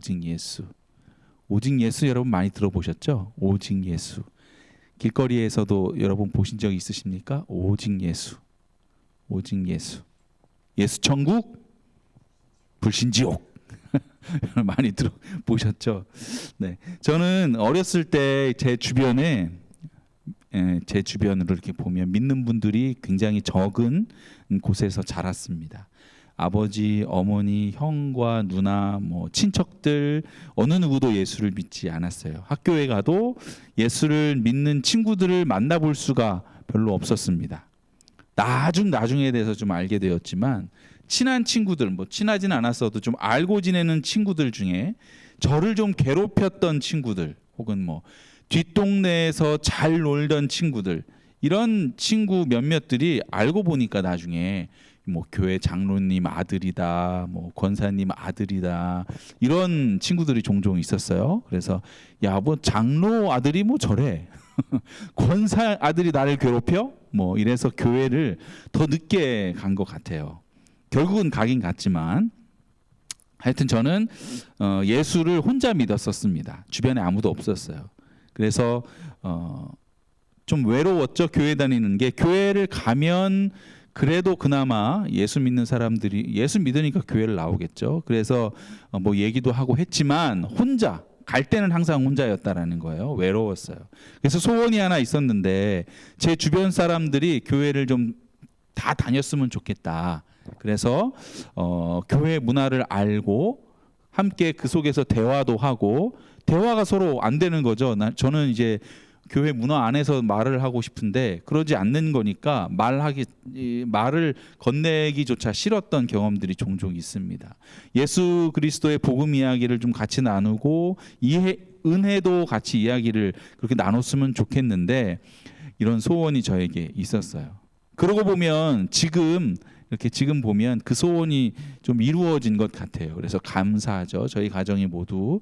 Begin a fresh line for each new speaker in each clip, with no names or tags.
오직 예수. 오직 예수 여러분 많이 들어보셨죠? 오직 예수. 길거리에서도 여러분 보신 적 있으십니까? 오직 예수. 오직 예수. 예수 천국, 불신 지옥. 많이 들어보셨죠? 네. 저는 어렸을 때 제 주변으로 이렇게 보면 믿는 분들이 굉장히 적은 곳에서 자랐습니다. 아버지, 어머니, 형과 누나, 뭐 친척들 어느 누구도 예수를 믿지 않았어요. 학교에 가도 예수를 믿는 친구들을 만나볼 수가 별로 없었습니다. 나중에 대해서 좀 알게 되었지만 친한 친구들, 뭐 친하진 않았어도 좀 알고 지내는 친구들 중에 저를 좀 괴롭혔던 친구들, 혹은 뭐 뒷동네에서 잘 놀던 친구들, 이런 친구 몇몇들이 알고 보니까 나중에 뭐 교회 장로님 아들이다, 뭐 권사님 아들이다, 이런 친구들이 종종 있었어요. 그래서 야, 뭐 장로 아들이 뭐 저래, 권사 아들이 나를 괴롭혀? 뭐 이래서 교회를 더 늦게 간 것 같아요. 결국은 가긴 갔지만 하여튼 저는 예수를 혼자 믿었었습니다. 주변에 아무도 없었어요. 그래서 좀 외로웠죠. 교회 다니는 게. 교회를 가면 그래도 그나마 예수 믿는 사람들이, 예수 믿으니까 교회를 나오겠죠. 그래서 뭐 얘기도 하고 했지만 혼자 갈 때는 항상 혼자였다라는 거예요. 외로웠어요. 그래서 소원이 하나 있었는데 제 주변 사람들이 교회를 좀 다 다녔으면 좋겠다. 그래서 교회 문화를 알고 함께 그 속에서 대화도 하고, 대화가 서로 안 되는 거죠. 저는 이제 교회 문화 안에서 말을 하고 싶은데 그러지 않는 거니까 말을 건네기조차 싫었던 경험들이 종종 있습니다. 예수 그리스도의 복음 이야기를 좀 같이 나누고 은혜도 같이 이야기를 그렇게 나눴으면 좋겠는데 이런 소원이 저에게 있었어요. 그러고 보면 지금 보면 그 소원이 좀 이루어진 것 같아요. 그래서 감사하죠. 저희 가정이 모두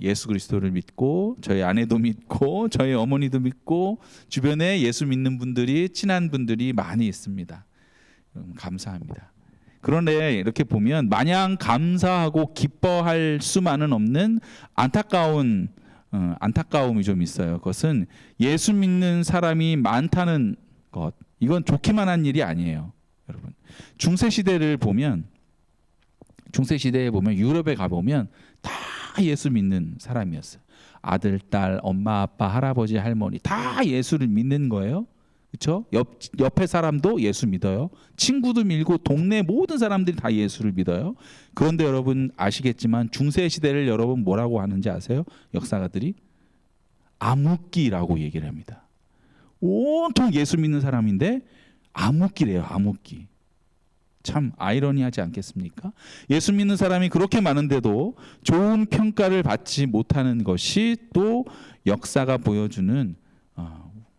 예수 그리스도를 믿고, 저희 아내도 믿고, 저희 어머니도 믿고, 주변에 예수 믿는 분들이, 친한 분들이 많이 있습니다. 감사합니다. 그런데 이렇게 보면 마냥 감사하고 기뻐할 수만은 없는 안타까움이 좀 있어요. 그것은 예수 믿는 사람이 많다는 것, 이건 좋기만 한 일이 아니에요. 여러분, 중세 시대에 보면 유럽에 가보면 다 예수 믿는 사람이었어요. 아들, 딸, 엄마, 아빠, 할아버지, 할머니 다 예수를 믿는 거예요. 그렇죠? 옆에 사람도 예수 믿어요. 친구도 믿고 동네 모든 사람들이 다 예수를 믿어요. 그런데 여러분 아시겠지만 중세 시대를 여러분 뭐라고 하는지 아세요? 역사가들이 암흑기라고 얘기를 합니다. 온통 예수 믿는 사람인데 암흑기래요. 암흑기. 참 아이러니하지 않겠습니까? 예수 믿는 사람이 그렇게 많은데도 좋은 평가를 받지 못하는 것이 또 역사가 보여주는,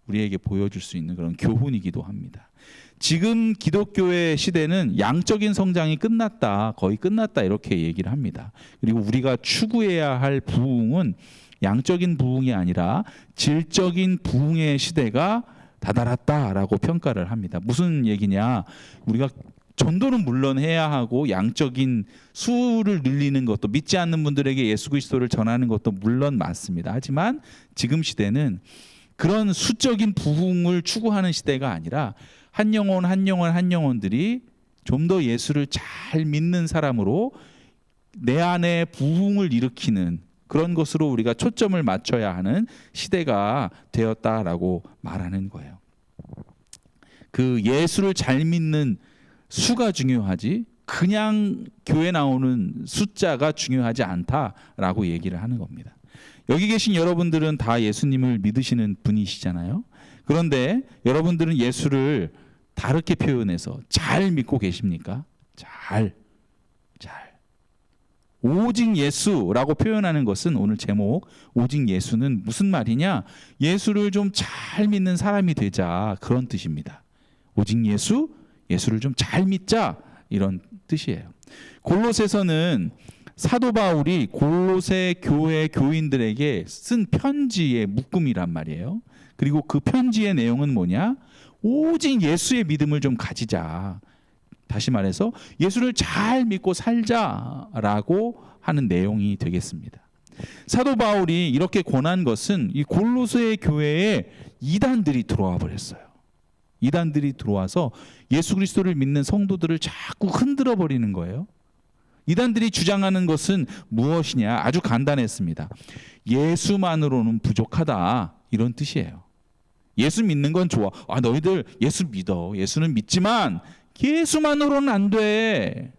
우리에게 보여줄 수 있는 그런 교훈이기도 합니다. 지금 기독교의 시대는 양적인 성장이 끝났다, 거의 끝났다, 이렇게 얘기를 합니다. 그리고 우리가 추구해야 할 부흥은 양적인 부흥이 아니라 질적인 부흥의 시대가 다다랐다라고 평가를 합니다. 무슨 얘기냐? 우리가 전도는 물론 해야 하고 양적인 수를 늘리는 것도, 믿지 않는 분들에게 예수 그리스도를 전하는 것도 물론 맞습니다. 하지만 지금 시대는 그런 수적인 부흥을 추구하는 시대가 아니라 한 영혼들이 좀 더 예수를 잘 믿는 사람으로 내 안에 부흥을 일으키는 그런 것으로 우리가 초점을 맞춰야 하는 시대가 되었다라고 말하는 거예요. 그 예수를 잘 믿는 수가 중요하지 그냥 교회 나오는 숫자가 중요하지 않다라고 얘기를 하는 겁니다. 여기 계신 여러분들은 다 예수님을 믿으시는 분이시잖아요. 그런데 여러분들은 예수를 다르게 표현해서 잘 믿고 계십니까? 잘. 오직 예수라고 표현하는 것은, 오늘 제목 오직 예수는 무슨 말이냐? 예수를 좀 잘 믿는 사람이 되자, 그런 뜻입니다. 오직 예수를 좀 잘 믿자, 이런 뜻이에요. 골로새서는 사도 바울이 골로새 교회 교인들에게 쓴 편지의 묶음이란 말이에요. 그리고 그 편지의 내용은 뭐냐? 오직 예수의 믿음을 좀 가지자. 다시 말해서 예수를 잘 믿고 살자라고 하는 내용이 되겠습니다. 사도 바울이 이렇게 권한 것은 이 골로새 교회에 이단들이 들어와 버렸어요. 이단들이 들어와서 예수 그리스도를 믿는 성도들을 자꾸 흔들어 버리는 거예요. 이단들이 주장하는 것은 무엇이냐? 아주 간단했습니다. 예수만으로는 부족하다, 이런 뜻이에요. 예수 믿는 건 좋아. 너희들 예수 믿어. 예수는 믿지만 예수만으로는 안 돼.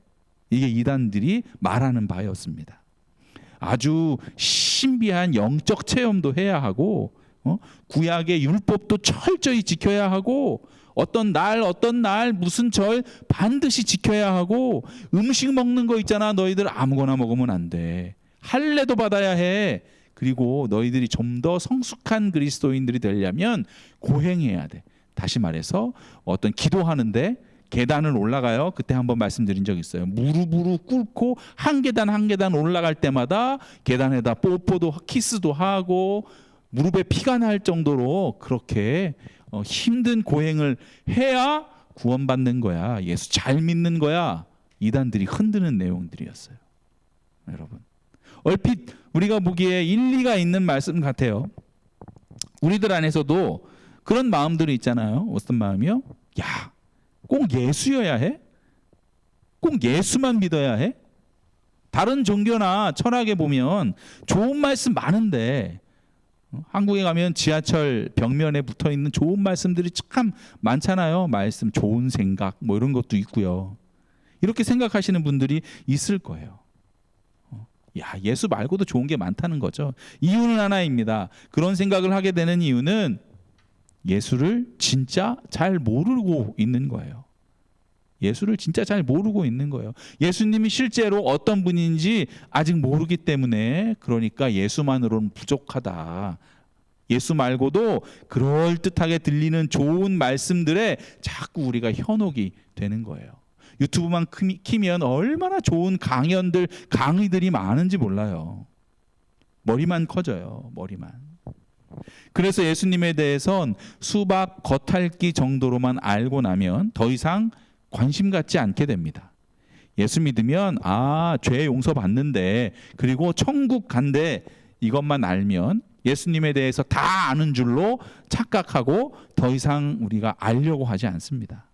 이게 이단들이 말하는 바였습니다. 아주 신비한 영적 체험도 해야 하고, 구약의 율법도 철저히 지켜야 하고, 어떤 날 무슨 절 반드시 지켜야 하고, 음식 먹는 거 있잖아. 너희들 아무거나 먹으면 안 돼. 할례도 받아야 해. 그리고 너희들이 좀 더 성숙한 그리스도인들이 되려면 고행해야 돼. 다시 말해서 어떤 기도하는데 계단을 올라가요. 그때 한번 말씀드린 적 있어요. 무릎으로 꿇고 한 계단 한 계단 올라갈 때마다 계단에다 뽀뽀도 키스도 하고 무릎에 피가 날 정도로 그렇게 힘든 고행을 해야 구원받는 거야. 예수 잘 믿는 거야. 이단들이 흔드는 내용들이었어요. 여러분, 얼핏 우리가 보기에 일리가 있는 말씀 같아요. 우리들 안에서도 그런 마음들이 있잖아요. 어떤 마음이요? 야, 꼭 예수여야 해? 꼭 예수만 믿어야 해? 다른 종교나 철학에 보면 좋은 말씀 많은데, 한국에 가면 지하철 벽면에 붙어 있는 좋은 말씀들이 참 많잖아요. 말씀, 좋은 생각 뭐 이런 것도 있고요. 이렇게 생각하시는 분들이 있을 거예요. 예수 말고도 좋은 게 많다는 거죠. 이유는 하나입니다. 그런 생각을 하게 되는 이유는 예수를 진짜 잘 모르고 있는 거예요. 예수를 진짜 잘 모르고 있는 거예요. 예수님이 실제로 어떤 분인지 아직 모르기 때문에, 그러니까 예수만으로는 부족하다. 예수 말고도 그럴듯하게 들리는 좋은 말씀들에 자꾸 우리가 현혹이 되는 거예요. 유튜브만 키면 얼마나 좋은 강연들, 강의들이 많은지 몰라요. 머리만 커져요. 머리만. 그래서 예수님에 대해선 수박 겉핥기 정도로만 알고 나면 더 이상 관심 갖지 않게 됩니다. 예수 믿으면 죄 용서 받는데, 그리고 천국 간대, 이것만 알면 예수님에 대해서 다 아는 줄로 착각하고 더 이상 우리가 알려고 하지 않습니다.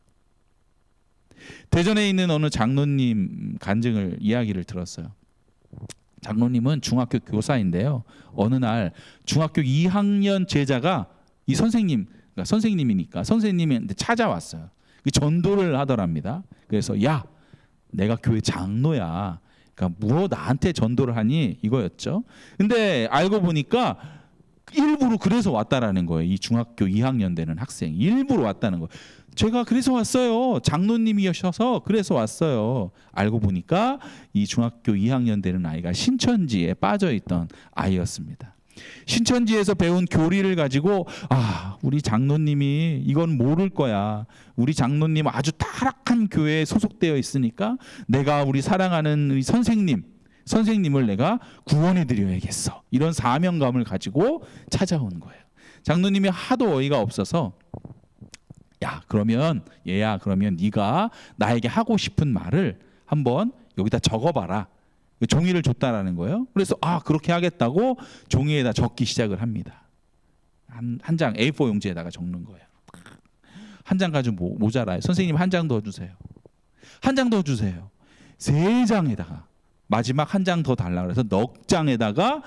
대전에 있는 어느 장로님 간증을 이야기를 들었어요. 장로님은 중학교 교사인데요. 어느 날 중학교 2학년 제자가 이 선생님이니까 선생님한테 찾아왔어요. 전도를 하더랍니다. 그래서 야, 내가 교회 장로야. 그러니까 뭐 나한테 전도를 하니, 이거였죠. 근데 알고 보니까 일부러 그래서 왔다라는 거예요. 이 중학교 2학년 되는 학생이 일부러 왔다는 거예요. 제가 그래서 왔어요. 장로님이셔서 그래서 왔어요. 알고 보니까 이 중학교 2학년 되는 아이가 신천지에 빠져있던 아이였습니다. 신천지에서 배운 교리를 가지고 우리 장로님이 이건 모를 거야. 우리 장로님 아주 타락한 교회에 소속되어 있으니까 내가 우리 사랑하는 우리 선생님을 내가 구원해 드려야겠어. 이런 사명감을 가지고 찾아온 거예요. 장로님이 하도 어이가 없어서 그러면 네가 나에게 하고 싶은 말을 한번 여기다 적어봐라. 종이를 줬다라는 거예요. 그래서 그렇게 하겠다고 종이에다 적기 시작을 합니다. 한 장 A4 용지에다가 적는 거예요. 한 장 가지고 모자라요. 선생님 한 장 더 주세요. 한 장 더 주세요. 3장에다가 마지막 한 장 더 달라 그래서 넉 장에다가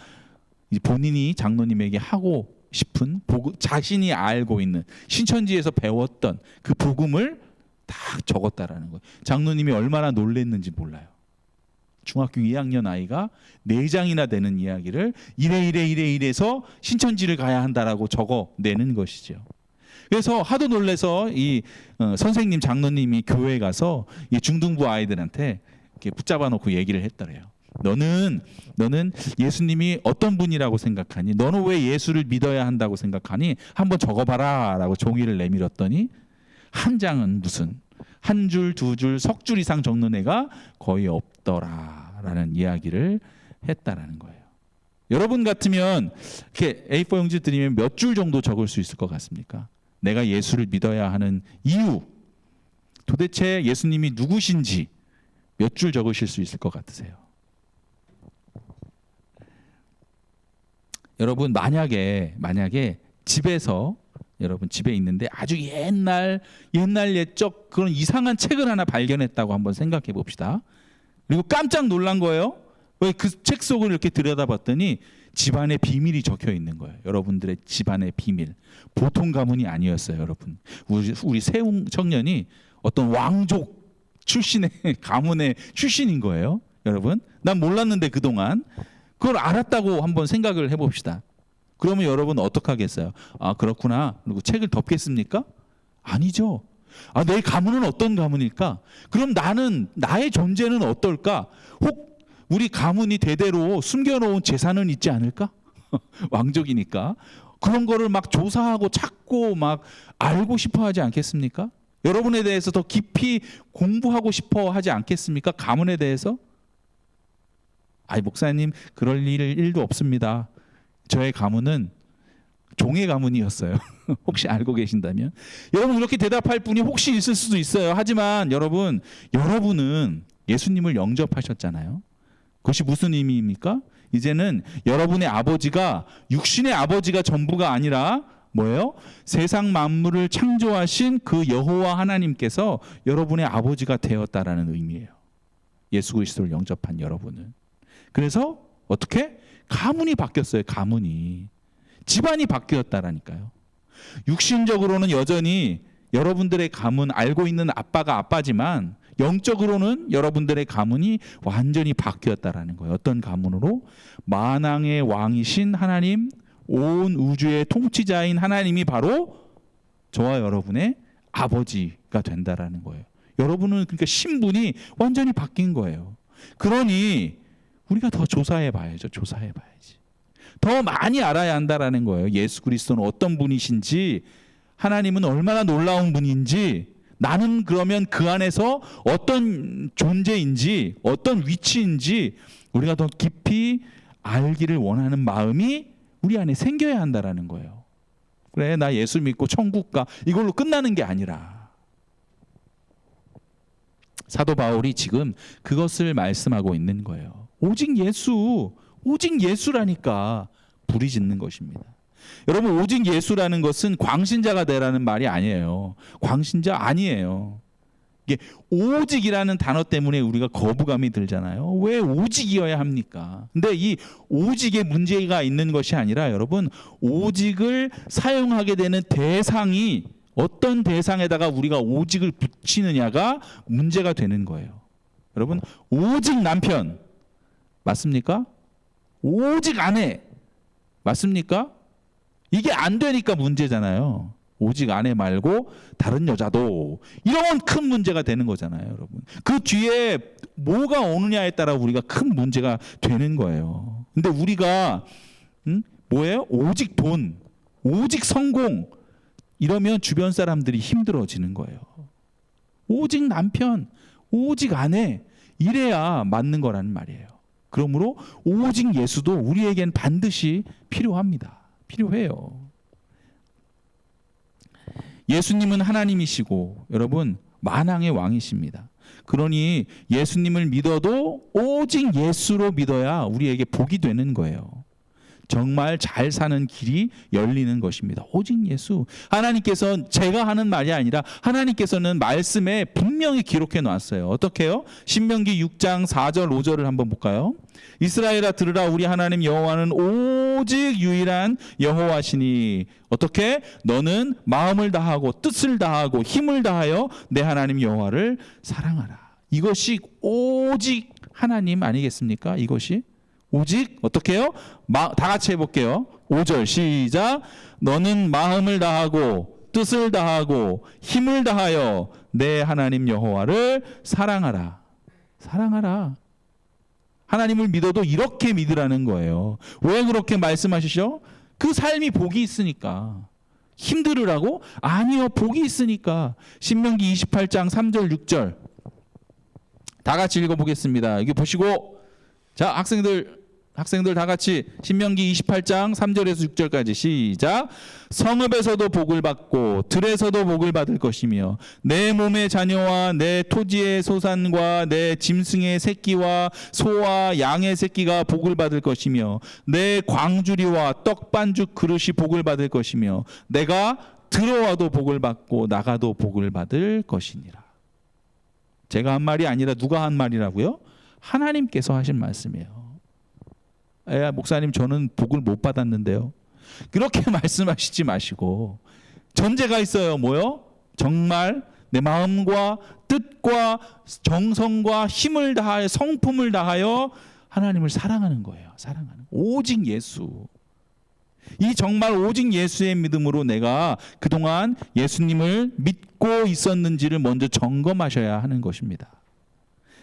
본인이 장로님에게 하고 싶은 복음, 자신이 알고 있는 신천지에서 배웠던 그 복음을 딱 적었다라는 거예요. 장로님이 얼마나 놀랬는지 몰라요. 중학교 2학년 아이가 4장이나 되는 이야기를 이래서 신천지를 가야 한다라고 적어내는 것이죠. 그래서 하도 놀래서 이 선생님 장로님이 교회에 가서 이 중등부 아이들한테 이렇게 붙잡아 놓고 얘기를 했더래요. 너는 예수님이 어떤 분이라고 생각하니? 너는 왜 예수를 믿어야 한다고 생각하니? 한번 적어봐라 라고 종이를 내밀었더니 한 장은 무슨 한 줄, 두 줄, 석 줄 이상 적는 애가 거의 없더라라는 이야기를 했다라는 거예요. 여러분 같으면 이렇게 A4 용지 드리면 몇 줄 정도 적을 수 있을 것 같습니까? 내가 예수를 믿어야 하는 이유, 도대체 예수님이 누구신지 몇 줄 적으실 수 있을 것 같으세요? 여러분 만약에 집에서 여러분 집에 있는데 아주 옛날 옛적 그런 이상한 책을 하나 발견했다고 한번 생각해 봅시다. 그리고 깜짝 놀란 거예요. 왜 그 책 속을 이렇게 들여다봤더니 집안의 비밀이 적혀 있는 거예요. 여러분들의 집안의 비밀. 보통 가문이 아니었어요, 여러분. 우리 세웅 청년이 어떤 왕족 출신의 가문의 출신인 거예요, 여러분. 난 몰랐는데 그동안 그걸 알았다고 한번 생각을 해봅시다. 그러면 여러분 어떡하겠어요? 아, 그렇구나. 그리고 책을 덮겠습니까? 아니죠. 아, 내 가문은 어떤 가문일까? 그럼 나의 존재는 어떨까? 혹 우리 가문이 대대로 숨겨놓은 재산은 있지 않을까? 왕족이니까. 그런 거를 막 조사하고 찾고 막 알고 싶어 하지 않겠습니까? 여러분에 대해서 더 깊이 공부하고 싶어 하지 않겠습니까? 가문에 대해서? 아이, 목사님, 그럴 일도 없습니다. 저의 가문은 종의 가문이었어요. 혹시 알고 계신다면. 여러분 이렇게 대답할 분이 혹시 있을 수도 있어요. 하지만 여러분은 예수님을 영접하셨잖아요. 그것이 무슨 의미입니까? 이제는 여러분의 아버지가 육신의 아버지가 전부가 아니라 뭐예요? 세상 만물을 창조하신 그 여호와 하나님께서 여러분의 아버지가 되었다라는 의미예요. 예수 그리스도를 영접한 여러분은. 그래서 어떻게? 가문이 바뀌었어요. 가문이. 집안이 바뀌었다라니까요. 육신적으로는 여전히 여러분들의 가문 알고 있는 아빠가 아빠지만 영적으로는 여러분들의 가문이 완전히 바뀌었다라는 거예요. 어떤 가문으로? 만왕의 왕이신 하나님, 온 우주의 통치자인 하나님이 바로 저와 여러분의 아버지가 된다라는 거예요. 여러분은 그러니까 신분이 완전히 바뀐 거예요. 그러니 우리가 더 조사해 봐야죠. 조사해 봐야지. 더 많이 알아야 한다라는 거예요. 예수 그리스도는 어떤 분이신지, 하나님은 얼마나 놀라운 분인지, 나는 그러면 그 안에서 어떤 존재인지, 어떤 위치인지 우리가 더 깊이 알기를 원하는 마음이 우리 안에 생겨야 한다라는 거예요. 그래, 나 예수 믿고 천국 가. 이걸로 끝나는 게 아니라. 사도 바울이 지금 그것을 말씀하고 있는 거예요. 오직 예수라니까 부르짖는 것입니다. 여러분, 오직 예수라는 것은 광신자가 되라는 말이 아니에요. 광신자 아니에요. 이게 오직이라는 단어 때문에 우리가 거부감이 들잖아요. 왜 오직이어야 합니까? 근데 이 오직의 문제가 있는 것이 아니라 여러분, 오직을 사용하게 되는 대상이 어떤 대상에다가 우리가 오직을 붙이느냐가 문제가 되는 거예요. 여러분, 오직 남편 맞습니까? 오직 아내 맞습니까? 이게 안 되니까 문제잖아요. 오직 아내 말고 다른 여자도, 이런 큰 문제가 되는 거잖아요, 여러분. 그 뒤에 뭐가 오느냐에 따라 우리가 큰 문제가 되는 거예요. 근데 우리가 뭐예요? 오직 돈, 오직 성공, 이러면 주변 사람들이 힘들어지는 거예요. 오직 남편, 오직 아내, 이래야 맞는 거라는 말이에요. 그러므로 오직 예수도 우리에겐 반드시 필요합니다. 필요해요. 예수님은 하나님이시고 여러분 만왕의 왕이십니다. 그러니 예수님을 믿어도 오직 예수로 믿어야 우리에게 복이 되는 거예요. 정말 잘 사는 길이 열리는 것입니다. 오직 예수. 하나님께서 제가 하는 말이 아니라 하나님께서는 말씀에 분명히 기록해 놨어요. 어떻게 해요? 신명기 6장 4절 5절을 한번 볼까요? 이스라엘아 들으라, 우리 하나님 여호와는 오직 유일한 여호와시니 어떻게? 너는 마음을 다하고 뜻을 다하고 힘을 다하여 내 하나님 여호와를 사랑하라. 이것이 오직 하나님 아니겠습니까? 이것이 오직 어떻게 해요? 다 같이 해볼게요. 5절 시작. 너는 마음을 다하고 뜻을 다하고 힘을 다하여 내 하나님 여호와를 사랑하라. 사랑하라. 하나님을 믿어도 이렇게 믿으라는 거예요. 왜 그렇게 말씀하시죠? 그 삶이 복이 있으니까. 힘들으라고? 아니요, 복이 있으니까. 신명기 28장 3절 6절 다 같이 읽어보겠습니다. 여기 보시고, 자, 학생들 학생들 다 같이 신명기 28장 3절에서 6절까지 시작. 성읍에서도 복을 받고 들에서도 복을 받을 것이며 내 몸의 자녀와 내 토지의 소산과 내 짐승의 새끼와 소와 양의 새끼가 복을 받을 것이며 내 광주리와 떡반죽 그릇이 복을 받을 것이며 내가 들어와도 복을 받고 나가도 복을 받을 것이니라. 제가 한 말이 아니라 누가 한 말이라고요? 하나님께서 하신 말씀이에요. 목사님 저는 복을 못 받았는데요. 그렇게 말씀하시지 마시고 전제가 있어요. 뭐요? 정말 내 마음과 뜻과 정성과 힘을 다하여 성품을 다하여 하나님을 사랑하는 거예요. 사랑하는 오직 예수. 이 정말 오직 예수의 믿음으로 내가 그동안 예수님을 믿고 있었는지를 먼저 점검하셔야 하는 것입니다.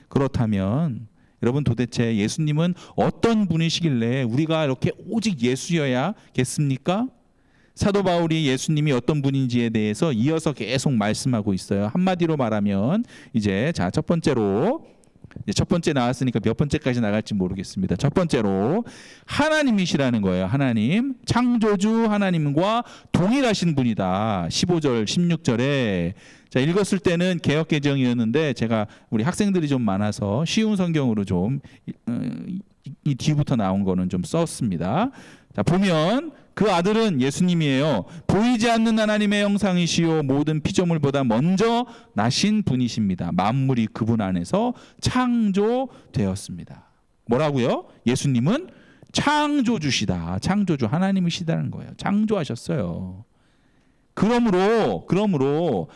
그렇다면 여러분 도대체 예수님은 어떤 분이시길래 우리가 이렇게 오직 예수여야겠습니까? 사도 바울이 예수님이 어떤 분인지에 대해서 이어서 계속 말씀하고 있어요. 한마디로 말하면 이제 자, 첫 번째로 첫 번째 나왔으니까 몇 번째까지 나갈지 모르겠습니다. 첫 번째로 하나님이시라는 거예요. 하나님, 창조주 하나님과 동일하신 분이다. 15절 16절에 자, 읽었을 때는 개역개정이었는데 제가 우리 학생들이 좀 많아서 쉬운 성경으로 좀 이 뒤부터 나온 거는 좀 썼습니다. 자, 보면 그 아들은 예수님이에요. 보이지 않는 하나님의 형상이시요 모든 피조물보다 먼저 나신 분이십니다. 만물이 그분 안에서 창조되었습니다. 뭐라고요? 예수님은 창조주시다. 창조주 하나님이시다는 거예요. 창조하셨어요. 그러므로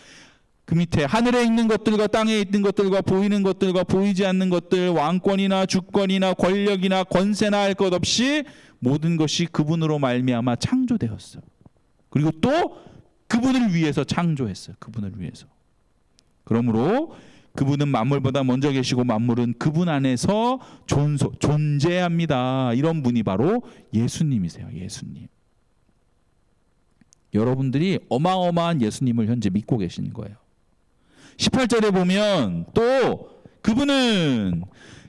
그 밑에 하늘에 있는 것들과 땅에 있는 것들과 보이는 것들과 보이지 않는 것들, 왕권이나 주권이나 권력이나 권세나 할 것 없이 모든 것이 그분으로 말미암아 창조되었어. 그리고 또 그분을 위해서 창조했어요. 그분을 위해서. 그러므로 그분은 만물보다 먼저 계시고 만물은 그분 안에서 존재합니다. 이런 분이 바로 예수님이세요. 예수님. 여러분들이 어마어마한 예수님을 현재 믿고 계시는 거예요. 18절에 보면 또 그분은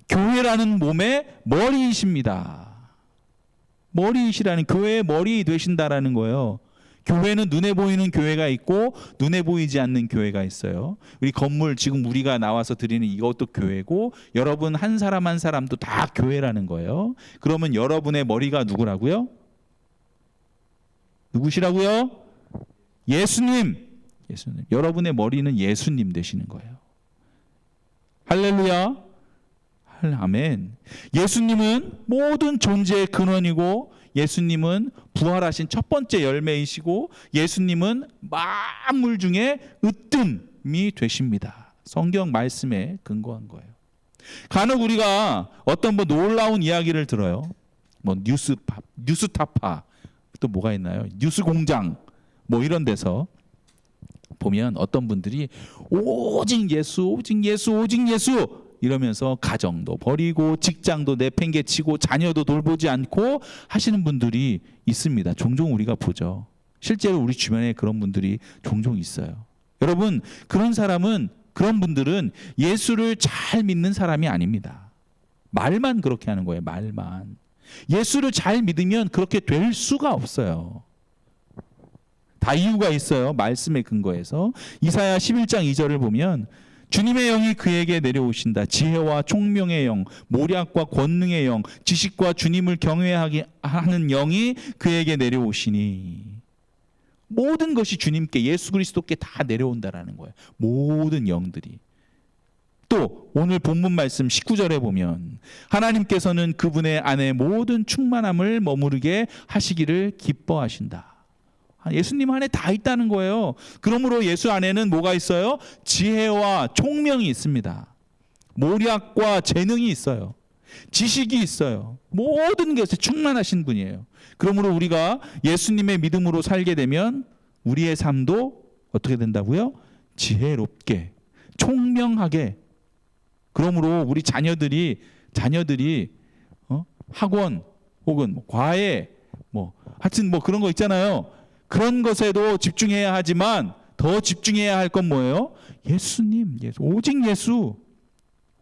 교회라는 몸의 머리이십니다. 머리이시라는 교회의 머리 되신다라는 거예요. 교회는 눈에 보이는 교회가 있고 눈에 보이지 않는 교회가 있어요. 우리 건물 지금 우리가 나와서 드리는 이것도 교회고 여러분 한 사람 한 사람도 다 교회라는 거예요. 그러면 여러분의 머리가 누구라고요? 누구시라고요? 예수님. 예수님. 여러분의 머리는 예수님 되시는 거예요. 할렐루야. 아멘. 예수님은 모든 존재의 근원이고 예수님은 부활하신 첫 번째 열매이시고 예수님은 만물 중에 으뜸이 되십니다. 성경 말씀에 근거한 거예요. 간혹 우리가 어떤 놀라운 이야기를 들어요. 뉴스타파 또 뭐가 있나요? 뉴스공장 이런 데서 보면 어떤 분들이 오직 예수 이러면서 가정도 버리고 직장도 내팽개치고 자녀도 돌보지 않고 하시는 분들이 있습니다. 종종 우리가 보죠. 실제로 우리 주변에 그런 분들이 종종 있어요. 여러분 그런 분들은 예수를 잘 믿는 사람이 아닙니다. 말만 그렇게 하는 거예요. 말만. 예수를 잘 믿으면 그렇게 될 수가 없어요. 다 이유가 있어요. 말씀에 근거해서. 이사야 11장 2절을 보면 주님의 영이 그에게 내려오신다. 지혜와 총명의 영, 모략과 권능의 영, 지식과 주님을 경외하게 하는 영이 그에게 내려오시니. 모든 것이 주님께 예수 그리스도께 다 내려온다라는 거예요. 모든 영들이. 또 오늘 본문 말씀 19절에 보면 하나님께서는 그분의 안에 모든 충만함을 머무르게 하시기를 기뻐하신다. 예수님 안에 다 있다는 거예요. 그러므로 예수 안에는 뭐가 있어요? 지혜와 총명이 있습니다. 모략과 재능이 있어요. 지식이 있어요. 모든 것에 충만하신 분이에요. 그러므로 우리가 예수님의 믿음으로 살게 되면 우리의 삶도 어떻게 된다고요? 지혜롭게, 총명하게. 그러므로 우리 자녀들이 학원 혹은 과외 하여튼 그런 거 있잖아요. 그런 것에도 집중해야 하지만 더 집중해야 할 건 뭐예요? 예수님, 오직 예수.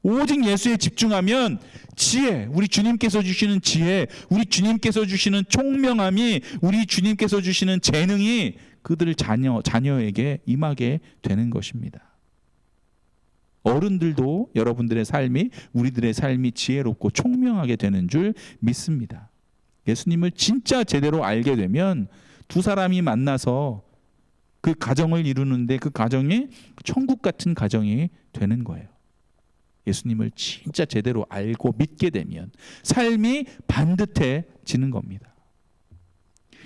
오직 예수에 집중하면 지혜, 우리 주님께서 주시는 지혜, 우리 주님께서 주시는 총명함이, 우리 주님께서 주시는 재능이 그들 자녀에게 임하게 되는 것입니다. 어른들도 여러분들의 삶이, 우리들의 삶이 지혜롭고 총명하게 되는 줄 믿습니다. 예수님을 진짜 제대로 알게 되면 두 사람이 만나서 그 가정을 이루는데 그 가정이 천국 같은 가정이 되는 거예요. 예수님을 진짜 제대로 알고 믿게 되면 삶이 반듯해지는 겁니다.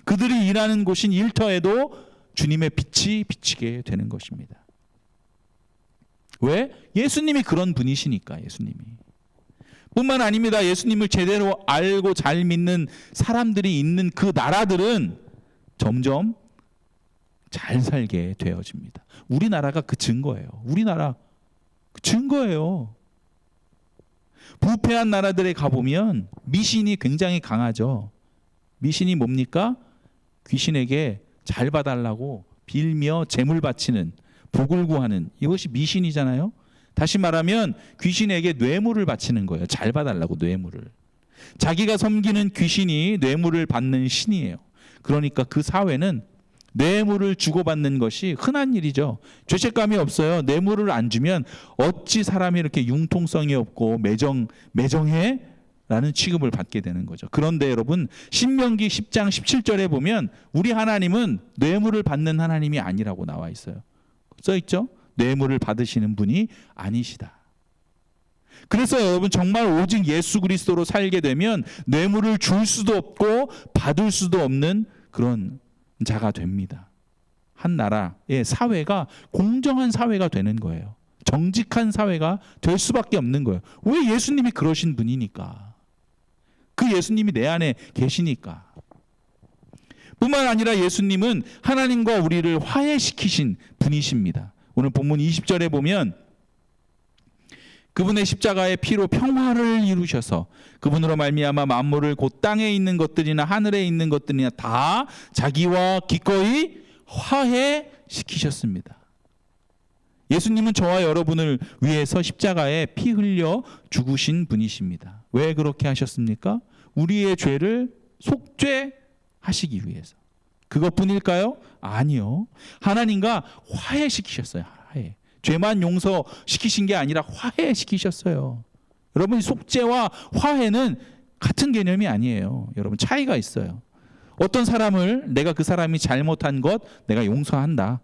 그들이 일하는 곳인 일터에도 주님의 빛이 비치게 되는 것입니다. 왜? 예수님이 그런 분이시니까. 예수님이 뿐만 아닙니다. 예수님을 제대로 알고 잘 믿는 사람들이 있는 그 나라들은 점점 잘 살게 되어집니다. 우리나라가 그 증거예요. 우리나라 그 증거예요. 부패한 나라들에 가보면 미신이 굉장히 강하죠. 미신이 뭡니까? 귀신에게 잘 봐달라고 빌며 재물 바치는, 복을 구하는, 이것이 미신이잖아요. 다시 말하면 귀신에게 뇌물을 바치는 거예요. 잘 봐달라고 뇌물을. 자기가 섬기는 귀신이 뇌물을 받는 신이에요. 그러니까 그 사회는 뇌물을 주고받는 것이 흔한 일이죠. 죄책감이 없어요. 뇌물을 안 주면 어찌 사람이 이렇게 융통성이 없고 매정해? 라는 취급을 받게 되는 거죠. 그런데 여러분, 신명기 10장 17절에 보면 우리 하나님은 뇌물을 받는 하나님이 아니라고 나와 있어요. 써 있죠? 뇌물을 받으시는 분이 아니시다. 그래서 여러분, 정말 오직 예수 그리스도로 살게 되면 뇌물을 줄 수도 없고 받을 수도 없는 그런 자가 됩니다. 한 나라의 사회가 공정한 사회가 되는 거예요. 정직한 사회가 될 수밖에 없는 거예요. 왜? 예수님이 그러신 분이니까. 그 예수님이 내 안에 계시니까. 뿐만 아니라 예수님은 하나님과 우리를 화해시키신 분이십니다. 오늘 본문 20절에 보면 그분의 십자가의 피로 평화를 이루셔서 그분으로 말미암아 만물을 곧 땅에 있는 것들이나 하늘에 있는 것들이나 다 자기와 기꺼이 화해시키셨습니다. 예수님은 저와 여러분을 위해서 십자가에 피 흘려 죽으신 분이십니다. 왜 그렇게 하셨습니까? 우리의 죄를 속죄하시기 위해서. 그것뿐일까요? 아니요. 하나님과 화해시키셨어요. 화해. 죄만 용서시키신 게 아니라 화해시키셨어요. 여러분, 속죄와 화해는 같은 개념이 아니에요. 여러분, 차이가 있어요. 어떤 사람을 내가 그 사람이 잘못한 것 내가 용서한다.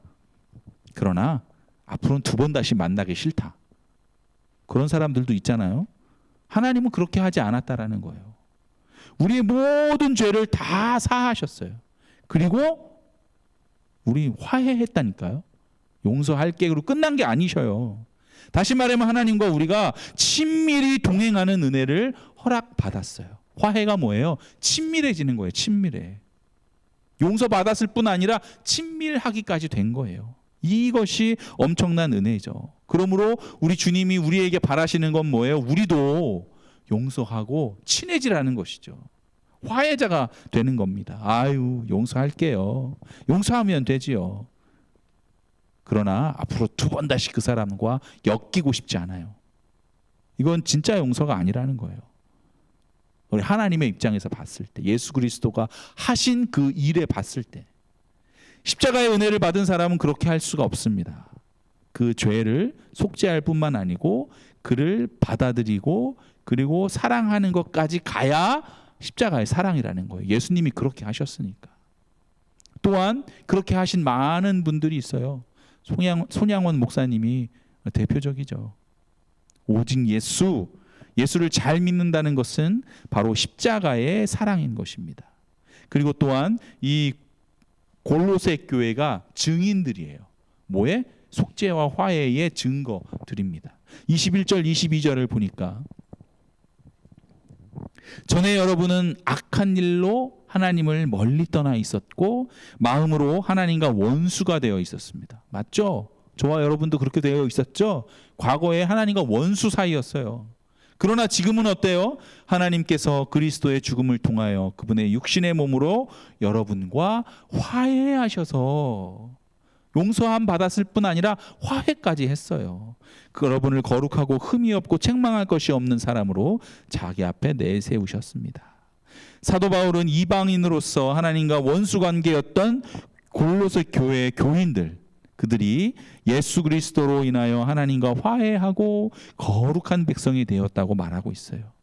그러나 앞으로는 두 번 다시 만나기 싫다. 그런 사람들도 있잖아요. 하나님은 그렇게 하지 않았다라는 거예요. 우리의 모든 죄를 다 사하셨어요. 그리고 우리 화해했다니까요. 용서할게 그리고 끝난 게 아니셔요. 다시 말하면 하나님과 우리가 친밀히 동행하는 은혜를 허락받았어요. 화해가 뭐예요? 친밀해지는 거예요. 친밀해. 용서받았을 뿐 아니라 친밀하기까지 된 거예요. 이것이 엄청난 은혜죠. 그러므로 우리 주님이 우리에게 바라시는 건 뭐예요? 우리도 용서하고 친해지라는 것이죠. 화해자가 되는 겁니다. 아유, 용서할게요. 용서하면 되지요. 그러나 앞으로 두 번 다시 그 사람과 엮이고 싶지 않아요. 이건 진짜 용서가 아니라는 거예요. 우리 하나님의 입장에서 봤을 때, 예수 그리스도가 하신 그 일에 봤을 때, 십자가의 은혜를 받은 사람은 그렇게 할 수가 없습니다. 그 죄를 속죄할 뿐만 아니고 그를 받아들이고 그리고 사랑하는 것까지 가야 십자가의 사랑이라는 거예요. 예수님이 그렇게 하셨으니까. 또한 그렇게 하신 많은 분들이 있어요. 손양원 목사님이 대표적이죠. 오직 예수를 잘 믿는다는 것은 바로 십자가의 사랑인 것입니다. 그리고 또한 이 골로새 교회가 증인들이에요. 뭐에? 속죄와 화해의 증거들입니다. 21절 22절을 보니까 전에 여러분은 악한 일로 하나님을 멀리 떠나 있었고 마음으로 하나님과 원수가 되어 있었습니다. 맞죠? 저와 여러분도 그렇게 되어 있었죠? 과거에 하나님과 원수 사이였어요. 그러나 지금은 어때요? 하나님께서 그리스도의 죽음을 통하여 그분의 육신의 몸으로 여러분과 화해하셔서 용서함 받았을 뿐 아니라 화해까지 했어요. 여러분을 거룩하고 흠이 없고 책망할 것이 없는 사람으로 자기 앞에 내세우셨습니다. 사도 바울은 이방인으로서 하나님과 원수 관계였던 골로새 교회의 교인들, 그들이 예수 그리스도로 인하여 하나님과 화해하고 거룩한 백성이 되었다고 말하고 있어요.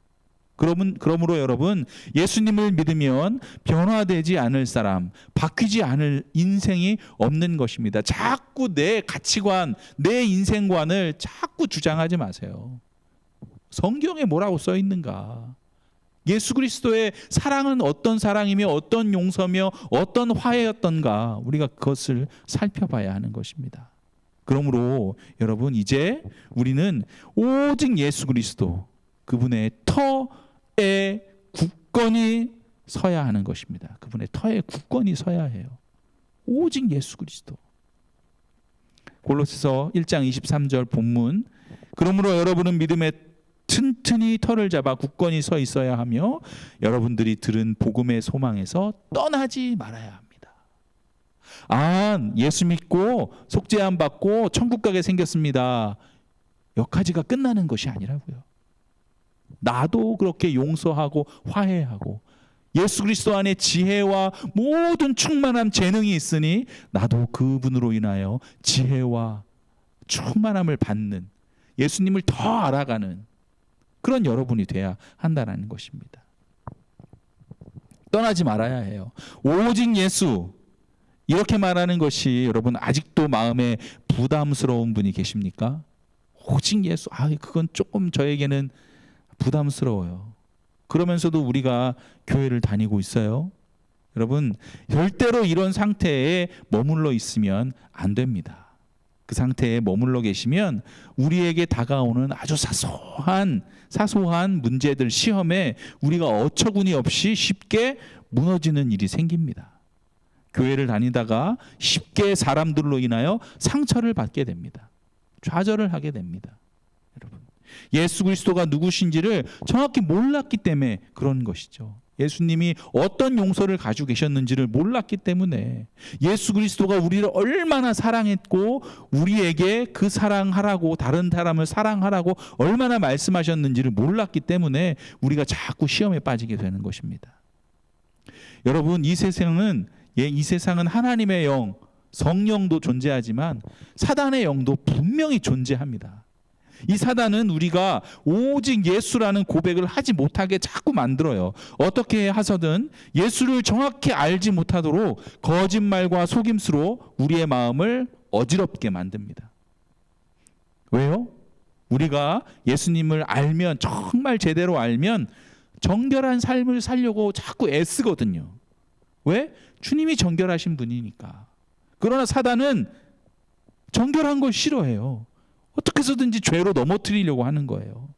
그러므로 여러분, 예수님을 믿으면 변화되지 않을 사람, 바뀌지 않을 인생이 없는 것입니다. 자꾸 내 가치관, 내 인생관을 자꾸 주장하지 마세요. 성경에 뭐라고 써 있는가? 예수 그리스도의 사랑은 어떤 사랑이며 어떤 용서며 어떤 화해였던가, 우리가 그것을 살펴봐야 하는 것입니다. 그러므로 여러분, 이제 우리는 오직 예수 그리스도, 그분의 터에 굳건히 서야 하는 것입니다. 그분의 터에 굳건히 서야 해요. 오직 예수 그리스도. 골로새서 1장 23절 본문, 그러므로 여러분은 믿음에 튼튼히 터를 잡아 굳건히 서 있어야 하며 여러분들이 들은 복음의 소망에서 떠나지 말아야 합니다. 예수 믿고 속죄함 받고 천국 가게 생겼습니다. 여기까지가 끝나는 것이 아니라고요. 나도 그렇게 용서하고 화해하고 예수 그리스도 안에 지혜와 모든 충만한 재능이 있으니 나도 그분으로 인하여 지혜와 충만함을 받는, 예수님을 더 알아가는 그런 여러분이 돼야 한다는 것입니다. 떠나지 말아야 해요. 오직 예수, 이렇게 말하는 것이 여러분 아직도 마음에 부담스러운 분이 계십니까? 오직 예수, 그건 조금 저에게는 부담스러워요. 그러면서도 우리가 교회를 다니고 있어요. 여러분, 절대로 이런 상태에 머물러 있으면 안 됩니다. 그 상태에 머물러 계시면 우리에게 다가오는 아주 사소한 문제들, 시험에 우리가 어처구니 없이 쉽게 무너지는 일이 생깁니다. 교회를 다니다가 쉽게 사람들로 인하여 상처를 받게 됩니다. 좌절을 하게 됩니다. 여러분, 예수 그리스도가 누구신지를 정확히 몰랐기 때문에 그런 것이죠. 예수님이 어떤 용서를 가지고 계셨는지를 몰랐기 때문에, 예수 그리스도가 우리를 얼마나 사랑했고 우리에게 그 사랑하라고, 다른 사람을 사랑하라고 얼마나 말씀하셨는지를 몰랐기 때문에 우리가 자꾸 시험에 빠지게 되는 것입니다. 여러분, 이 세상은 하나님의 영, 성령도 존재하지만 사단의 영도 분명히 존재합니다. 이 사단은 우리가 오직 예수라는 고백을 하지 못하게 자꾸 만들어요. 어떻게 해서든 예수를 정확히 알지 못하도록 거짓말과 속임수로 우리의 마음을 어지럽게 만듭니다. 왜요? 우리가 예수님을 알면, 정말 제대로 알면 정결한 삶을 살려고 자꾸 애쓰거든요. 왜? 주님이 정결하신 분이니까. 그러나 사단은 정결한 걸 싫어해요. 어떻게 해서든지 죄로 넘어뜨리려고 하는 거예요.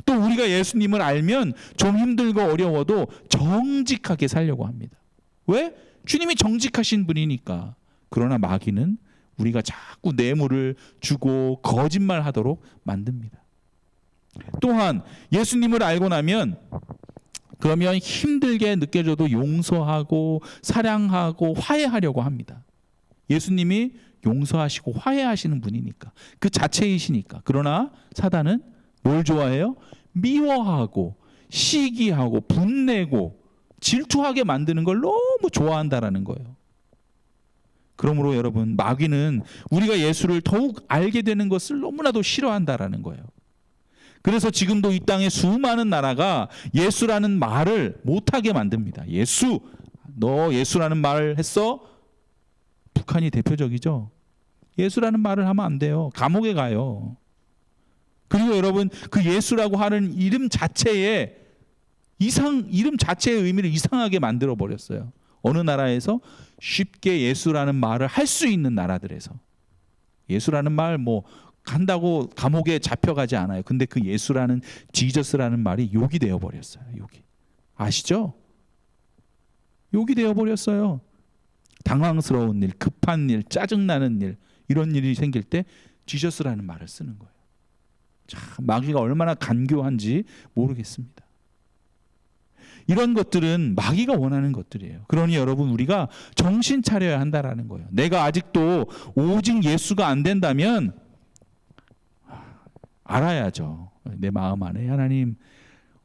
또 우리가 예수님을 알면 좀 힘들고 어려워도 정직하게 살려고 합니다. 왜? 주님이 정직하신 분이니까. 그러나 마귀는 우리가 자꾸 뇌물을 주고 거짓말하도록 만듭니다. 또한 예수님을 알고 나면, 그러면 힘들게 느껴져도 용서하고 사랑하고 화해하려고 합니다. 예수님이 용서하시고 화해하시는 분이니까, 그 자체이시니까. 그러나 사단은 뭘 좋아해요? 미워하고 시기하고 분내고 질투하게 만드는 걸 너무 좋아한다라는 거예요. 그러므로 여러분, 마귀는 우리가 예수를 더욱 알게 되는 것을 너무나도 싫어한다라는 거예요. 그래서 지금도 이 땅에 수많은 나라가 예수라는 말을 못하게 만듭니다. 너 예수라는 말을 했어? 북한이 대표적이죠. 예수라는 말을 하면 안 돼요. 감옥에 가요. 그리고 여러분, 그 예수라고 하는 이름 자체의 의미를 이상하게 만들어 버렸어요. 어느 나라에서 쉽게 예수라는 말을 할 수 있는 나라들에서 예수라는 말 간다고 감옥에 잡혀가지 않아요. 근데 그 예수라는, 지저스라는 말이 욕이 되어 버렸어요. 욕이. 아시죠? 욕이 되어 버렸어요. 당황스러운 일, 급한 일, 짜증나는 일, 이런 일이 생길 때 지저스라는 말을 쓰는 거예요. 참, 마귀가 얼마나 간교한지 모르겠습니다. 이런 것들은 마귀가 원하는 것들이에요. 그러니 여러분 우리가 정신 차려야 한다라는 거예요. 내가 아직도 오직 예수가 안 된다면 알아야죠. 내 마음 안에 하나님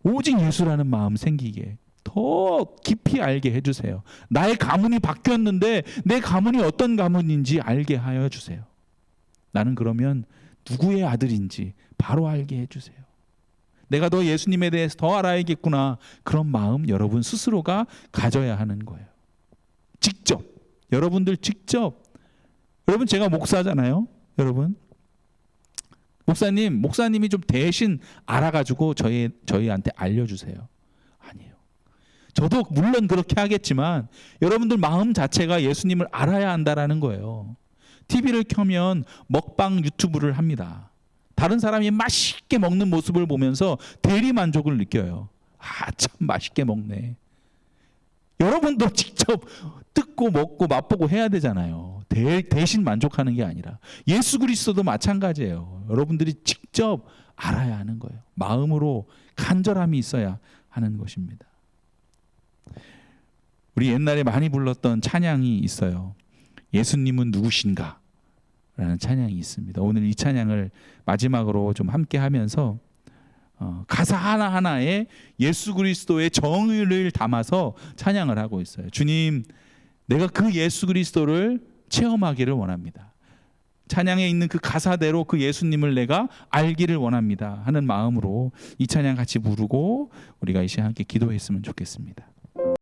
오직 예수라는 마음 생기게 더 깊이 알게 해주세요. 나의 가문이 바뀌었는데 내 가문이 어떤 가문인지 알게 하여 주세요. 나는 그러면 누구의 아들인지 바로 알게 해주세요. 내가 더 예수님에 대해서 더 알아야겠구나. 그런 마음 여러분 스스로가 가져야 하는 거예요. 직접 여러분들 직접 여러분 제가 목사잖아요. 여러분 목사님이 좀 대신 알아가지고 저희한테 알려주세요. 아니에요. 저도 물론 그렇게 하겠지만 여러분들 마음 자체가 예수님을 알아야 한다라는 거예요. TV를 켜면 먹방 유튜브를 합니다. 다른 사람이 맛있게 먹는 모습을 보면서 대리 만족을 느껴요. 아, 참 맛있게 먹네. 여러분도 직접 뜯고 먹고 맛보고 해야 되잖아요. 대신 만족하는 게 아니라 예수 그리스도도 마찬가지예요. 여러분들이 직접 알아야 하는 거예요. 마음으로 간절함이 있어야 하는 것입니다. 우리 옛날에 많이 불렀던 찬양이 있어요. 예수님은 누구신가? 라는 찬양이 있습니다. 오늘 이 찬양을 마지막으로 좀 함께 하면서 가사 하나하나에 예수 그리스도의 정의를 담아서 찬양을 하고 있어요. 주님, 내가 그 예수 그리스도를 체험하기를 원합니다. 찬양에 있는 그 가사대로 그 예수님을 내가 알기를 원합니다 하는 마음으로 이 찬양 같이 부르고 우리가 이 시간 함께 기도했으면 좋겠습니다.